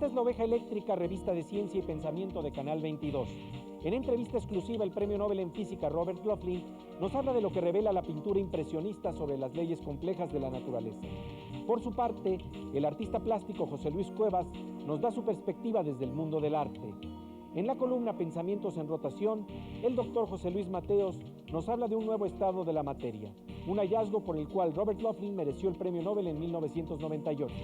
Esta es La Oveja Eléctrica, revista de ciencia y pensamiento de Canal 22. En entrevista exclusiva, el Premio Nobel en Física Robert Loughlin nos habla de lo que revela la pintura impresionista sobre las leyes complejas de la naturaleza. Por su parte, el artista plástico José Luis Cuevas nos da su perspectiva desde el mundo del arte. En la columna Pensamientos en Rotación, el doctor José Luis Mateos nos habla de un nuevo estado de la materia, un hallazgo por el cual Robert Loughlin mereció el Premio Nobel en 1998.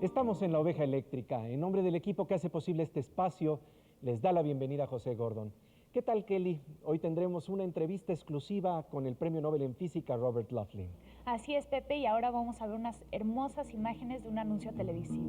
Estamos en La Oveja Eléctrica. En nombre del equipo que hace posible este espacio, les da la bienvenida José Gordon. ¿Qué tal, Kelly? Hoy tendremos una entrevista exclusiva con el Premio Nobel en Física Robert Loughlin. Así es, Pepe, y ahora vamos a ver unas hermosas imágenes de un anuncio televisivo.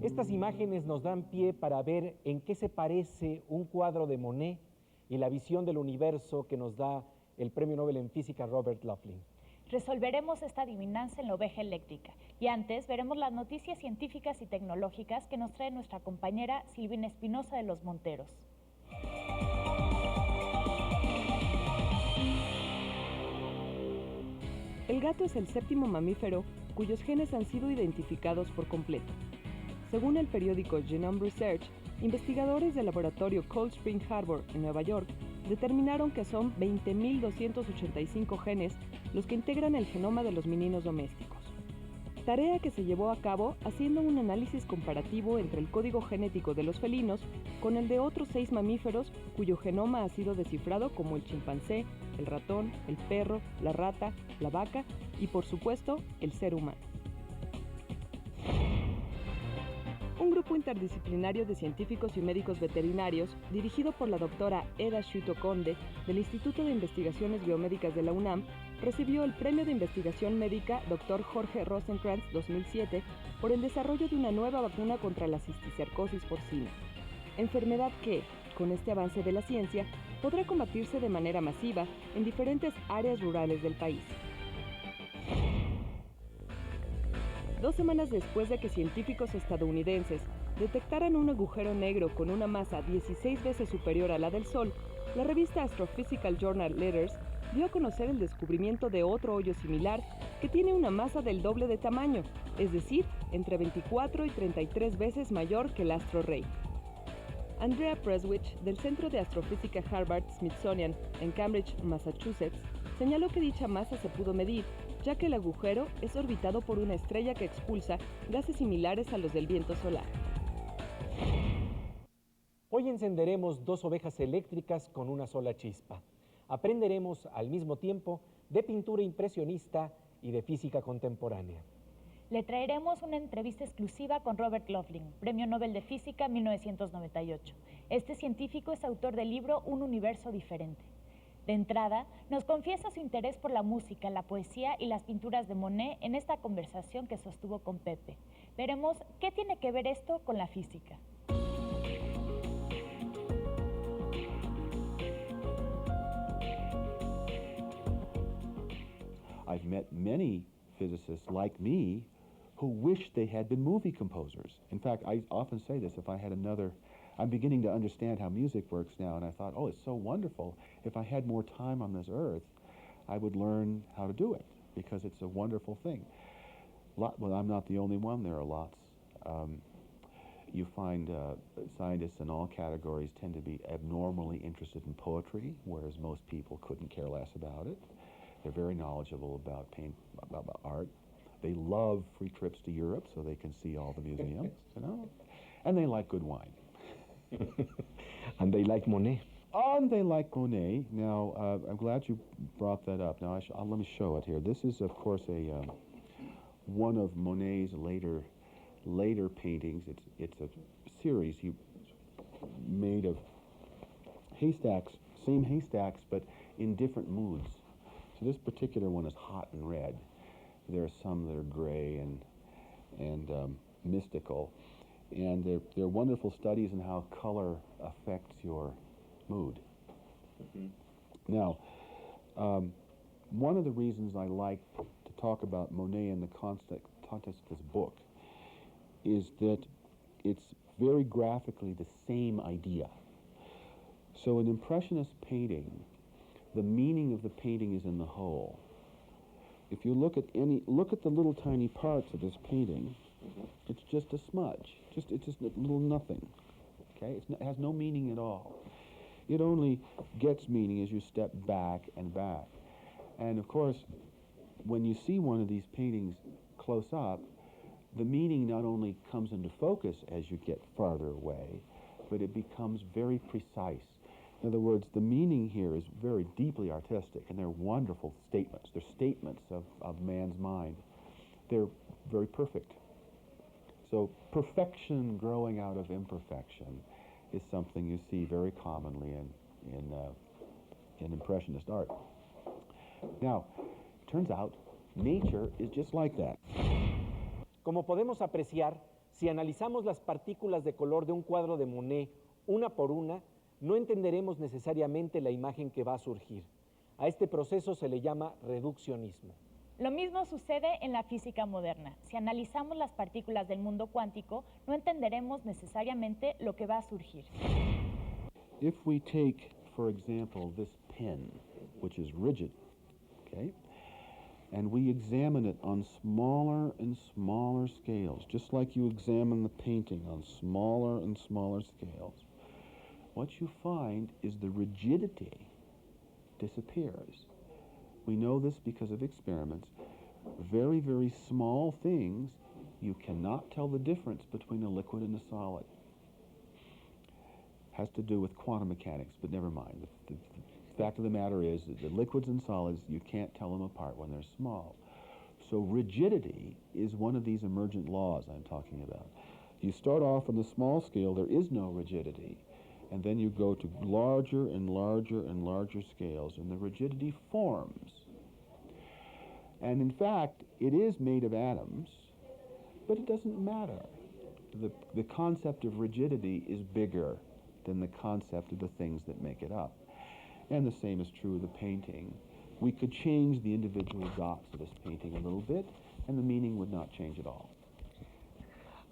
Estas imágenes nos dan pie para ver en qué se parece un cuadro de Monet y la visión del universo que nos da el Premio Nobel en Física Robert Loughlin. Resolveremos esta adivinanza en La Oveja Eléctrica y antes veremos las noticias científicas y tecnológicas que nos trae nuestra compañera Silvina Espinosa de Los Monteros. El gato es el séptimo mamífero cuyos genes han sido identificados por completo. Según el periódico Genome Research, investigadores del laboratorio Cold Spring Harbor en Nueva York determinaron que son 20.285 genes los que integran el genoma de los mininos domésticos. Tarea que se llevó a cabo haciendo un análisis comparativo entre el código genético de los felinos con el de otros 6 mamíferos cuyo genoma ha sido descifrado, como el chimpancé, el ratón, el perro, la rata, la vaca y, por supuesto, el ser humano. Un grupo interdisciplinario de científicos y médicos veterinarios, dirigido por la doctora Eda Shuito-Konde del Instituto de Investigaciones Biomédicas de la UNAM, recibió el Premio de Investigación Médica Dr. Jorge Rosenkrantz 2007 por el desarrollo de una nueva vacuna contra la cisticercosis porcina, enfermedad que, con este avance de la ciencia, podrá combatirse de manera masiva en diferentes áreas rurales del país. 2 semanas después de que científicos estadounidenses detectaran un agujero negro con una masa 16 veces superior a la del Sol, la revista Astrophysical Journal Letters dio a conocer el descubrimiento de otro hoyo similar que tiene una masa del doble de tamaño, es decir, entre 24 y 33 veces mayor que el astro rey. Andrea Prestwich, del Centro de Astrofísica Harvard-Smithsonian en Cambridge, Massachusetts, señaló que dicha masa se pudo medir, ya que el agujero es orbitado por una estrella que expulsa gases similares a los del viento solar. Hoy encenderemos 2 ovejas eléctricas con una sola chispa. Aprenderemos al mismo tiempo de pintura impresionista y de física contemporánea. Le traeremos una entrevista exclusiva con Robert Loughlin, Premio Nobel de Física 1998. Este científico es autor del libro Un universo diferente. De entrada, nos confiesa su interés por la música, la poesía y las pinturas de Monet en esta conversación que sostuvo con Pepe. Veremos qué tiene que ver esto con la física. I've met many physicists like me who wish they had been movie composers. In fact, I often say this, if I had another, I'm beginning to understand how music works now, and I thought, oh, it's so wonderful. If I had more time on this earth, I would learn how to do it, because it's a wonderful thing. Well, I'm not the only one, there are lots. You find scientists in all categories tend to be abnormally interested in poetry, whereas most people couldn't care less about it. They're very knowledgeable about about art. They love free trips to Europe so they can see all the museums, you know? And they like good wine. And they like Monet. And they like Monet. Now, I'm glad you brought that up. Now, let me show it here. This is, of course, one of Monet's later paintings. It's a series he made of haystacks, same haystacks, but in different moods. So this particular one is hot and red. There are some that are gray and mystical. And they're wonderful studies in how color affects your mood. Now, one of the reasons I like to talk about Monet in the context of this book is that it's very graphically the same idea. So in Impressionist painting, the meaning of the painting is in the whole. If you look at the little tiny parts of this painting, it's just a smudge. It's just a little nothing. Okay, it has no meaning at all. It only gets meaning as you step back and back. And of course, when you see one of these paintings close up, the meaning not only comes into focus as you get farther away, but it becomes very precise. In other words, the meaning here is very deeply artistic, and they're wonderful statements. They're statements of man's mind. They're very perfect. So perfection growing out of imperfection is something you see very commonly in Impressionist art. Now, it turns out nature is just like that. Como podemos apreciar, si analizamos las partículas de color de un cuadro de Monet una por una, no entenderemos necesariamente la imagen que va a surgir. A este proceso se le llama reduccionismo. Lo mismo sucede en la física moderna. Si analizamos las partículas del mundo cuántico, no entenderemos necesariamente lo que va a surgir. If we take, for example, this pen, which is rigid, okay, and we examine it on smaller and smaller scales, just like you examine the painting on smaller and smaller scales, what you find is the rigidity disappears. We know this because of experiments. Very, very small things, you cannot tell the difference between a liquid and a solid. Has to do with quantum mechanics, but never mind. The fact of the matter is that the liquids and solids, you can't tell them apart when they're small. So rigidity is one of these emergent laws I'm talking about. You start off on the small scale, there is no rigidity. And then you go to larger and larger and larger scales, and the rigidity forms. And in fact, it is made of atoms, but it doesn't matter. The concept of rigidity is bigger than the concept of the things that make it up. And the same is true of the painting. We could change the individual dots of this painting a little bit, and the meaning would not change at all.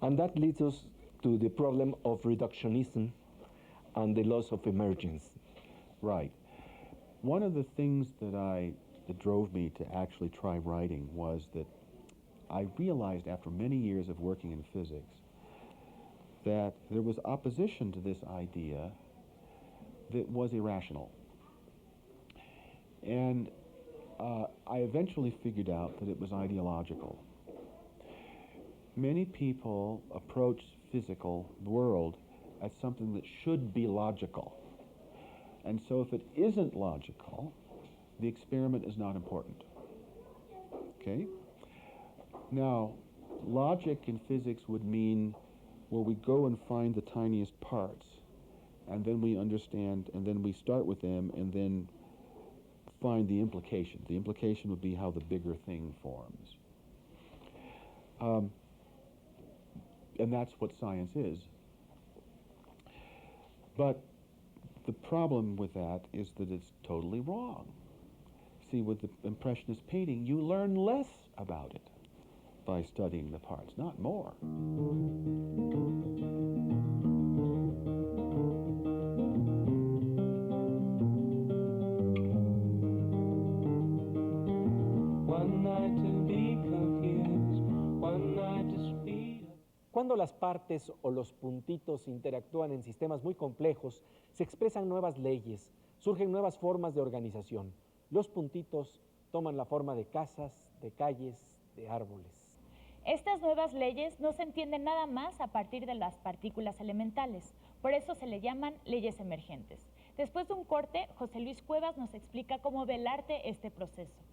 And that leads us to the problem of reductionism and the loss of emergence. Right. One of the things that drove me to actually try writing was that I realized after many years of working in physics that there was opposition to this idea that was irrational. And I eventually figured out that it was ideological. Many people approach physical world as something that should be logical. And so if it isn't logical, the experiment is not important. Okay? Now, logic in physics would mean, well, we go and find the tiniest parts, and then we understand, and then we start with them, and then find the implication. The implication would be how the bigger thing forms. And that's what science is. But the problem with that is that it's totally wrong. See, with the Impressionist painting, you learn less about it by studying the parts, not more. One night to be confused, one night to speed. Cuando las partes o los puntitos interactúan en sistemas muy complejos, se expresan nuevas leyes, surgen nuevas formas de organización. Los puntitos toman la forma de casas, de calles, de árboles. Estas nuevas leyes no se entienden nada más a partir de las partículas elementales, por eso se le llaman leyes emergentes. Después de un corte, José Luis Cuevas nos explica cómo ve el arte este proceso.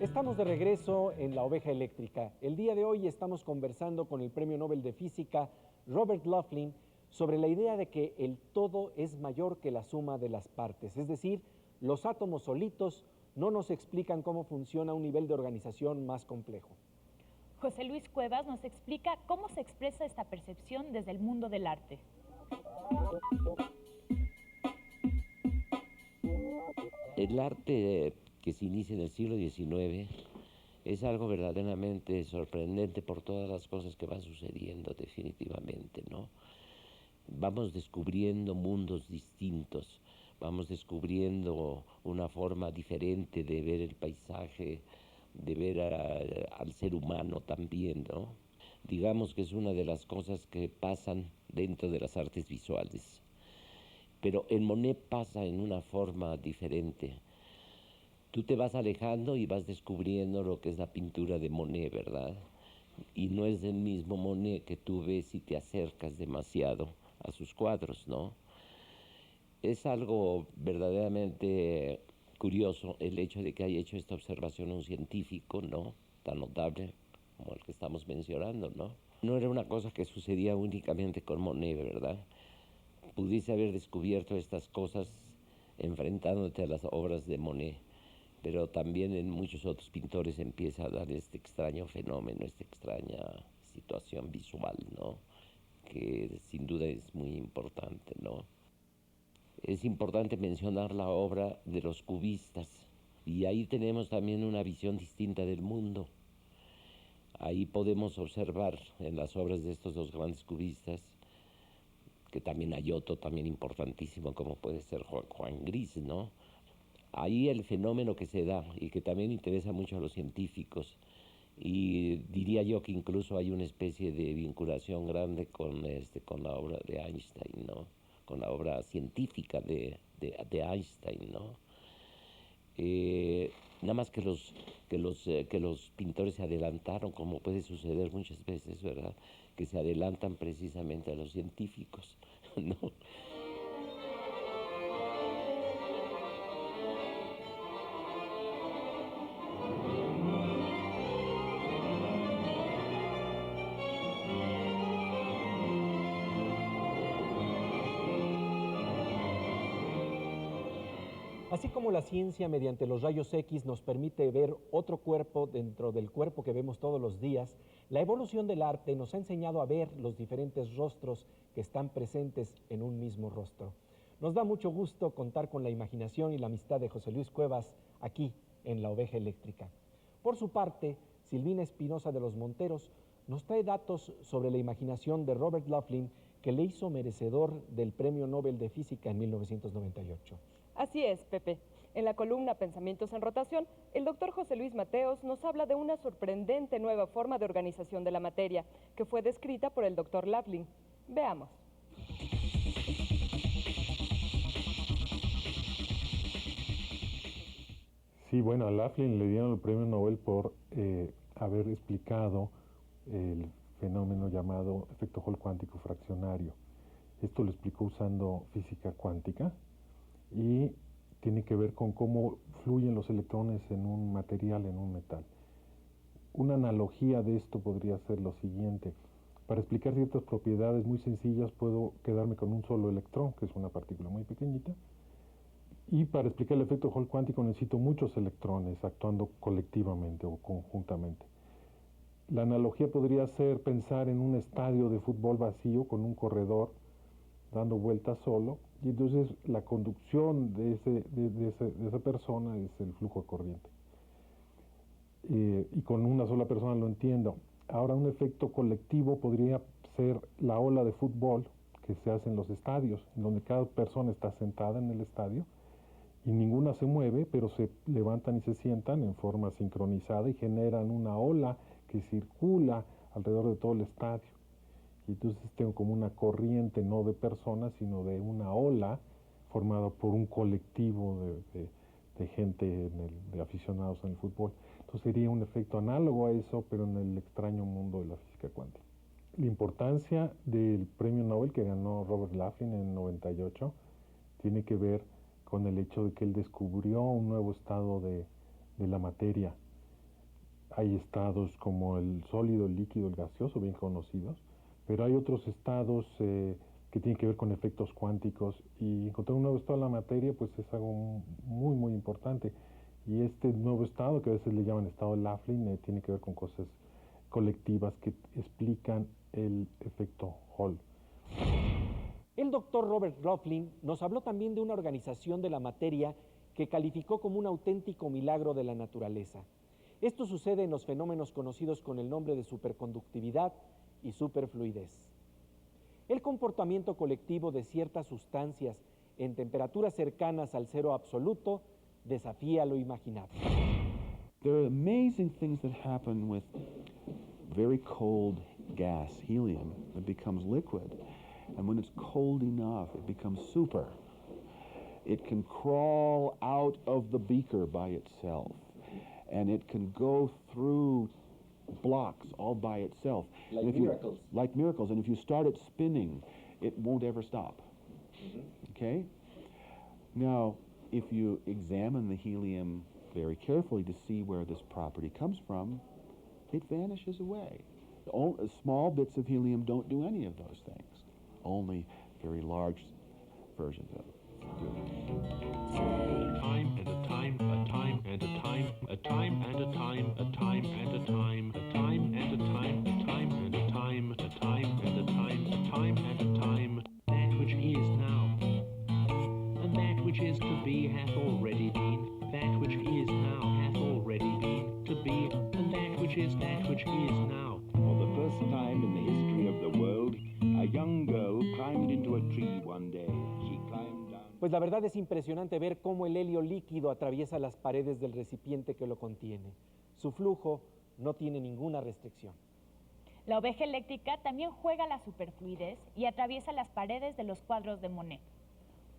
Estamos de regreso en La Oveja Eléctrica. El día de hoy estamos conversando con el Premio Nobel de Física Robert Laughlin sobre la idea de que el todo es mayor que la suma de las partes. Es decir, los átomos solitos no nos explican cómo funciona un nivel de organización más complejo. José Luis Cuevas nos explica cómo se expresa esta percepción desde el mundo del arte. El arte que se inicia en el siglo XIX es algo verdaderamente sorprendente por todas las cosas que van sucediendo definitivamente, ¿no? Vamos descubriendo mundos distintos, vamos descubriendo una forma diferente de ver el paisaje, de ver al ser humano también, ¿no? Digamos que es una de las cosas que pasan dentro de las artes visuales. Pero en Monet pasa en una forma diferente. Tú te vas alejando y vas descubriendo lo que es la pintura de Monet, ¿verdad? Y no es el mismo Monet que tú ves si te acercas demasiado a sus cuadros, ¿no? Es algo verdaderamente curioso el hecho de que haya hecho esta observación un científico, ¿no? Tan notable como el que estamos mencionando, ¿no? No era una cosa que sucedía únicamente con Monet, ¿verdad? Pudiste haber descubierto estas cosas enfrentándote a las obras de Monet, pero también en muchos otros pintores empieza a dar este extraño fenómeno, esta extraña situación visual, ¿no? Que sin duda es muy importante, ¿no? Es importante mencionar la obra de los cubistas, y ahí tenemos también una visión distinta del mundo. Ahí podemos observar en las obras de estos dos grandes cubistas, que también hay otro también importantísimo como puede ser Juan Gris, ¿no? Ahí el fenómeno que se da y que también interesa mucho a los científicos, y diría yo que incluso hay una especie de vinculación grande con la obra de Einstein, ¿no? Con la obra científica de Einstein, ¿no? Nada más que los pintores se adelantaron, como puede suceder muchas veces, ¿verdad? Que se adelantan precisamente a los científicos, ¿no? Así como la ciencia mediante los rayos X nos permite ver otro cuerpo dentro del cuerpo que vemos todos los días, la evolución del arte nos ha enseñado a ver los diferentes rostros que están presentes en un mismo rostro. Nos da mucho gusto contar con la imaginación y la amistad de José Luis Cuevas aquí en La Oveja Eléctrica. Por su parte, Silvina Espinosa de los Monteros nos trae datos sobre la imaginación de Robert Laughlin, que le hizo merecedor del Premio Nobel de Física en 1998. Así es, Pepe. En la columna Pensamientos en Rotación, el doctor José Luis Mateos nos habla de una sorprendente nueva forma de organización de la materia, que fue descrita por el doctor Laughlin. Veamos. Sí, bueno, a Laughlin le dieron el premio Nobel por haber explicado el fenómeno llamado efecto Hall cuántico fraccionario. Esto lo explicó usando física cuántica y tiene que ver con cómo fluyen los electrones en un material, en un metal. Una analogía de esto podría ser lo siguiente. Para explicar ciertas propiedades muy sencillas puedo quedarme con un solo electrón, que es una partícula muy pequeñita, y para explicar el efecto Hall cuántico necesito muchos electrones actuando colectivamente o conjuntamente. La analogía podría ser pensar en un estadio de fútbol vacío con un corredor dando vueltas solo, y entonces la conducción de esa persona es el flujo de corriente. Y con una sola persona lo entiendo. Ahora, un efecto colectivo podría ser la ola de fútbol que se hace en los estadios, en donde cada persona está sentada en el estadio y ninguna se mueve, pero se levantan y se sientan en forma sincronizada y generan una ola que circula alrededor de todo el estadio. Y entonces tengo como una corriente no de personas, sino de una ola formada por un colectivo de gente, de aficionados en el fútbol. Entonces sería un efecto análogo a eso, pero en el extraño mundo de la física cuántica. La importancia del premio Nobel que ganó Robert Laughlin en 98 tiene que ver con el hecho de que él descubrió un nuevo estado de la materia, hay estados como el sólido, el líquido, el gaseoso, bien conocidos, pero hay otros estados que tienen que ver con efectos cuánticos, y encontrar un nuevo estado de la materia pues es algo muy, muy importante. Y este nuevo estado, que a veces le llaman estado de Laughlin, tiene que ver con cosas colectivas que explican el efecto Hall. El doctor Robert Laughlin nos habló también de una organización de la materia que calificó como un auténtico milagro de la naturaleza. Esto sucede en los fenómenos conocidos con el nombre de superconductividad y superfluidez. El comportamiento colectivo de ciertas sustancias en temperaturas cercanas al cero absoluto desafía lo imaginable. There are amazing things that happen with very cold gas, helium, that becomes liquid. And when it's cold enough, it becomes super. It can crawl out of the beaker by itself. And it can go through blocks all by itself. Like miracles. Like miracles. And if you start it spinning, it won't ever stop. Okay? Now, if you examine the helium very carefully to see where this property comes from, it vanishes away. Small bits of helium don't do any of those things. Only very large versions of it do. Time and a time, a time and a time, a time and a time, a time and a time, a time and a time, a time and a time, a time and a time, a time and a time. That which is now, and that which is to be hath already been. That which is now hath already been to be, and that which is now. For the first time in the history of the world, a young girl climbed into a tree one day. She climbed down. Pues la verdad es impresionante ver cómo el helio líquido atraviesa las paredes del recipiente que lo contiene. Su flujo no tiene ninguna restricción. La oveja eléctrica también juega la superfluidez y atraviesa las paredes de los cuadros de Monet.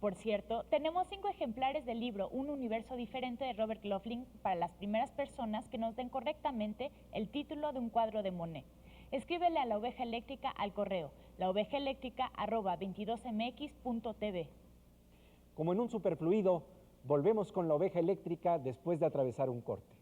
Por cierto, tenemos 5 ejemplares del libro Un universo diferente de Robert Laughlin para las primeras personas que nos den correctamente el título de un cuadro de Monet. Escríbele a la oveja eléctrica al correo laovejaeléctrica@22mx.tv. Como en un superfluido, volvemos con la oveja eléctrica después de atravesar un corte.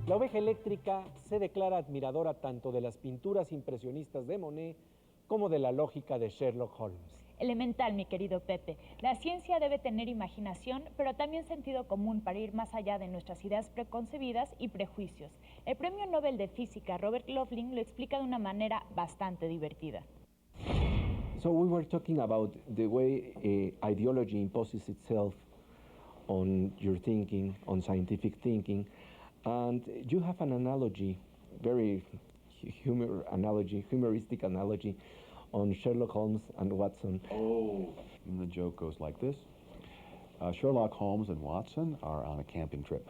La oveja eléctrica se declara admiradora tanto de las pinturas impresionistas de Monet como de la lógica de Sherlock Holmes. Elemental, mi querido Pepe. La ciencia debe tener imaginación, pero también sentido común para ir más allá de nuestras ideas preconcebidas y prejuicios. El Premio Nobel de Física Robert Laughlin lo explica de una manera bastante divertida. So we were talking about the way ideology imposes itself on your thinking, on scientific thinking, and you have an analogy, very humoristic analogy on Sherlock Holmes and Watson. Oh, and the joke goes like this. Sherlock Holmes and Watson are on a camping trip,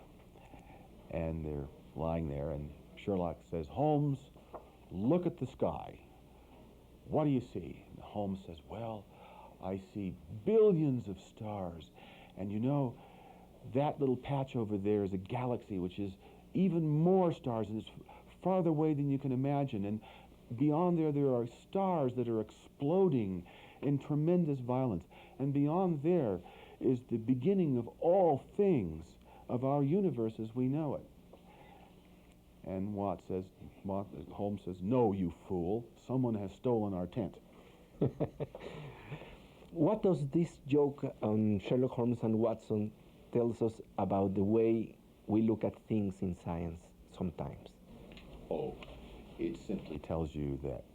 and they're lying there, and Sherlock says, Holmes, look at the sky. What do you see? And Holmes says, well, I see billions of stars, and you know, that little patch over there is a galaxy which is even more stars, and it's farther away than you can imagine, and beyond there are stars that are exploding in tremendous violence, and beyond there is the beginning of all things, of our universe as we know it. And Holmes says, no, you fool, someone has stolen our tent. What does this joke on Sherlock Holmes and Watson tells us about the way we look at things in science sometimes? Oh, it simply tells you that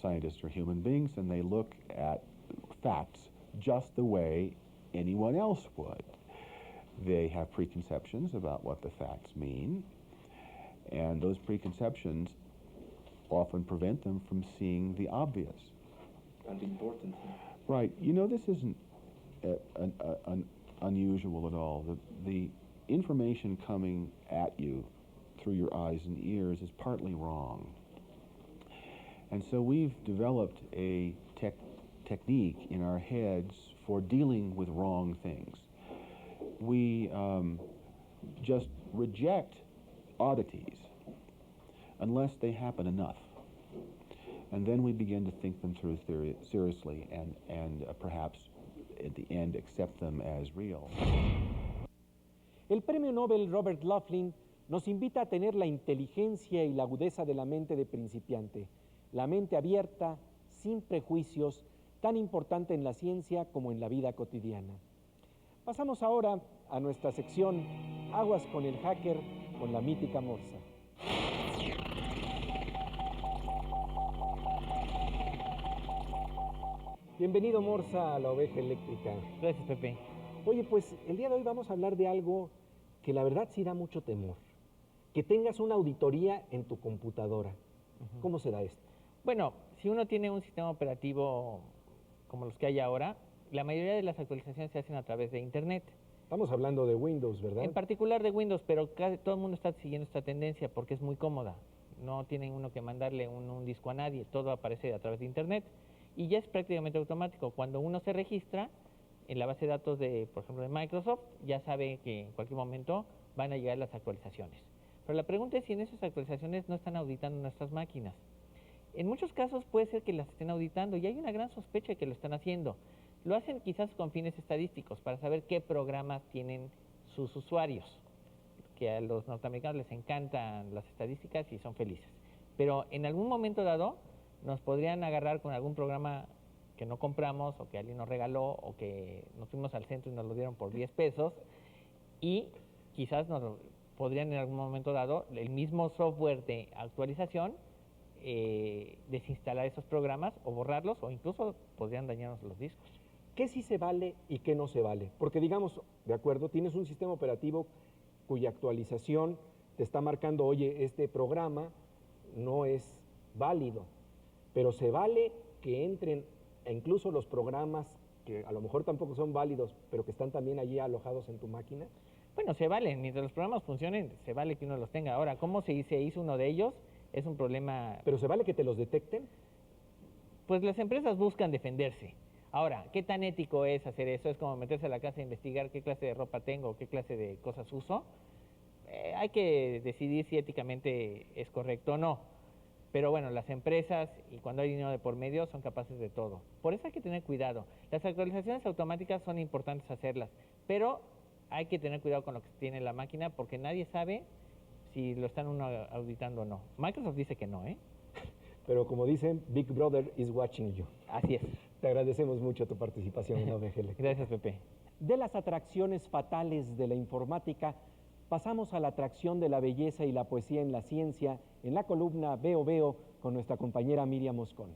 scientists are human beings and they look at facts just the way anyone else would. They have preconceptions about what the facts mean, and those preconceptions often prevent them from seeing the obvious. And the important thing. Right. You know, this isn't unusual at all. The information coming at you through your eyes and ears is partly wrong. And so we've developed a technique in our heads for dealing with wrong things. We just reject oddities unless they happen enough. And then we begin to think them through seriously and perhaps at the end accept them as real. El premio Nobel Robert Laughlin nos invita a tener la inteligencia y la agudeza de la mente de principiante, la mente abierta, sin prejuicios, tan importante en la ciencia como en la vida cotidiana. Pasamos ahora a nuestra sección Aguas con el hacker, con la mítica Morsa. Bienvenido, Morsa, a la Oveja Eléctrica. Gracias, Pepe. Oye, pues el día de hoy vamos a hablar de algo que la verdad sí da mucho temor. Que tengas una auditoría en tu computadora. ¿Cómo se da esto? Bueno, si uno tiene un sistema operativo como los que hay ahora, la mayoría de las actualizaciones se hacen a través de Internet. Estamos hablando de Windows, ¿verdad? En particular de Windows, pero casi todo el mundo está siguiendo esta tendencia porque es muy cómoda. No tienen uno que mandarle un disco a nadie, todo aparece a través de Internet y ya es prácticamente automático. Cuando uno se registra en la base de datos de, por ejemplo, de Microsoft, ya sabe que en cualquier momento van a llegar las actualizaciones. Pero la pregunta es si en esas actualizaciones no están auditando nuestras máquinas. En muchos casos puede ser que las estén auditando y hay una gran sospecha de que lo están haciendo. Lo hacen quizás con fines estadísticos para saber qué programas tienen sus usuarios, que a los norteamericanos les encantan las estadísticas y son felices. Pero en algún momento dado nos podrían agarrar con algún programa que no compramos o que alguien nos regaló o que nos fuimos al centro y nos lo dieron por 10 pesos y quizás nos podrían en algún momento dado el mismo software de actualización desinstalar esos programas o borrarlos o incluso podrían dañarnos los discos. ¿Qué sí se vale y qué no se vale? Porque digamos, de acuerdo, tienes un sistema operativo cuya actualización te está marcando, oye, este programa no es válido, pero se vale que entren incluso los programas que a lo mejor tampoco son válidos, pero que están también allí alojados en tu máquina. Bueno, se vale, mientras los programas funcionen, se vale que uno los tenga. Ahora, ¿cómo se hizo uno de ellos? Es un problema... ¿Pero se vale que te los detecten? Pues las empresas buscan defenderse. Ahora, ¿qué tan ético es hacer eso? Es como meterse a la casa e investigar qué clase de ropa tengo, qué clase de cosas uso. Hay que decidir si éticamente es correcto o no. Pero bueno, las empresas, y cuando hay dinero de por medio, son capaces de todo. Por eso hay que tener cuidado. Las actualizaciones automáticas son importantes hacerlas, pero hay que tener cuidado con lo que tiene la máquina porque nadie sabe si lo están uno auditando o no. Microsoft dice que no, ¿eh? Pero como dicen, Big Brother is watching you. Así es. Te agradecemos mucho tu participación en Oveja Eléctrica. Gracias, Pepe. De las atracciones fatales de la informática, pasamos a la atracción de la belleza y la poesía en la ciencia, en la columna Veo Veo, con nuestra compañera Miriam Moscona.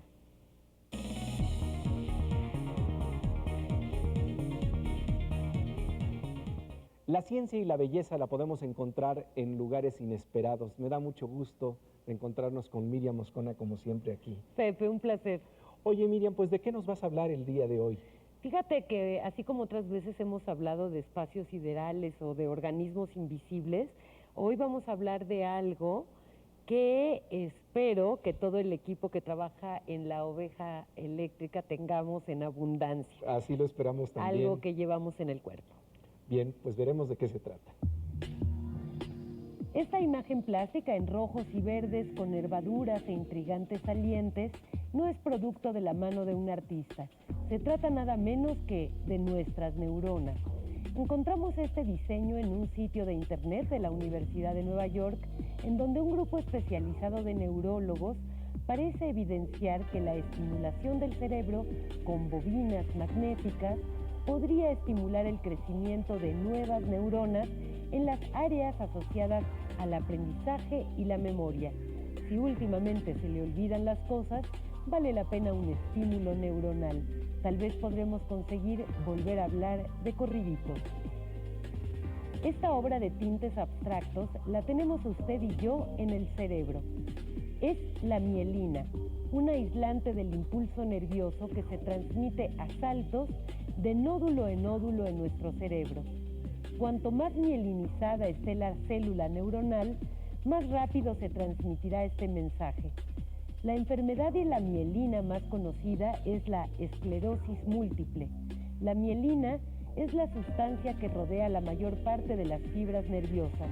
La ciencia y la belleza la podemos encontrar en lugares inesperados. Me da mucho gusto encontrarnos con Miriam Moscona, como siempre, aquí. Pepe, un placer. Oye, Miriam, pues ¿de qué nos vas a hablar el día de hoy? Fíjate que así como otras veces hemos hablado de espacios siderales o de organismos invisibles, hoy vamos a hablar de algo que espero que todo el equipo que trabaja en la Oveja Eléctrica tengamos en abundancia. Así lo esperamos también. Algo que llevamos en el cuerpo. Bien, pues veremos de qué se trata. Esta imagen plástica en rojos y verdes con nervaduras e intrigantes salientes no es producto de la mano de un artista. Se trata nada menos que de nuestras neuronas. Encontramos este diseño en un sitio de internet de la Universidad de Nueva York, en donde un grupo especializado de neurólogos parece evidenciar que la estimulación del cerebro con bobinas magnéticas podría estimular el crecimiento de nuevas neuronas en las áreas asociadas al aprendizaje y la memoria. Si últimamente se le olvidan las cosas, vale la pena un estímulo neuronal. Tal vez podremos conseguir volver a hablar de corridito. Esta obra de tintes abstractos la tenemos usted y yo en el cerebro. Es la mielina, un aislante del impulso nervioso que se transmite a saltos de nódulo en nódulo en nuestro cerebro. Cuanto más mielinizada esté la célula neuronal, más rápido se transmitirá este mensaje. La enfermedad de la mielina más conocida es la esclerosis múltiple. La mielina es la sustancia que rodea la mayor parte de las fibras nerviosas.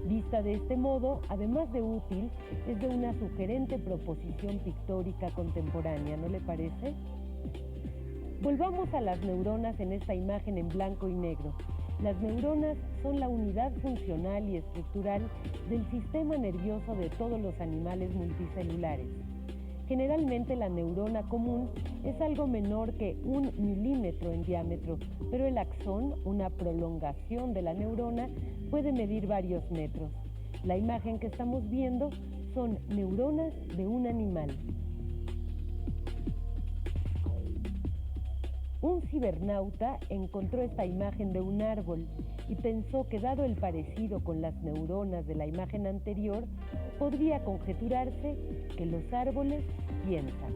Vista de este modo, además de útil, es de una sugerente proposición pictórica contemporánea, ¿no le parece? Volvamos a las neuronas en esta imagen en blanco y negro. Las neuronas son la unidad funcional y estructural del sistema nervioso de todos los animales multicelulares. Generalmente la neurona común es algo menor que 1 milímetro en diámetro, pero el axón, una prolongación de la neurona, puede medir varios metros. La imagen que estamos viendo son neuronas de un animal. Un cibernauta encontró esta imagen de un árbol y pensó que, dado el parecido con las neuronas de la imagen anterior, podría conjeturarse que los árboles piensan.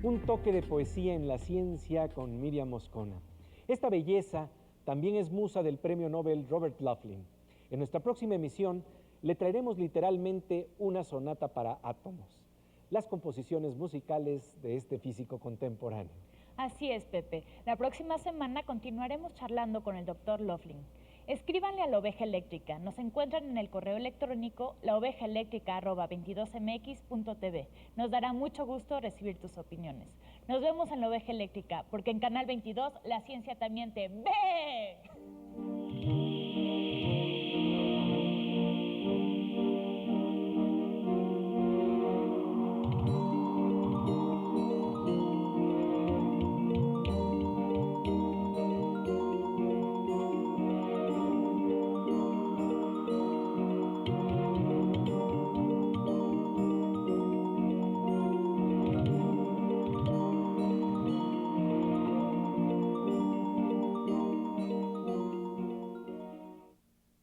Un toque de poesía en la ciencia con Miriam Moscona. Esta belleza también es musa del premio Nobel Robert Laughlin. En nuestra próxima emisión le traeremos literalmente una sonata para átomos, las composiciones musicales de este físico contemporáneo. Así es, Pepe. La próxima semana continuaremos charlando con el Dr. Laughlin. Escríbanle a La Oveja Eléctrica. Nos encuentran en el correo electrónico laovejaeléctrica@22mx.tv. Nos dará mucho gusto recibir tus opiniones. Nos vemos en La Oveja Eléctrica, porque en Canal 22 la ciencia también te ve.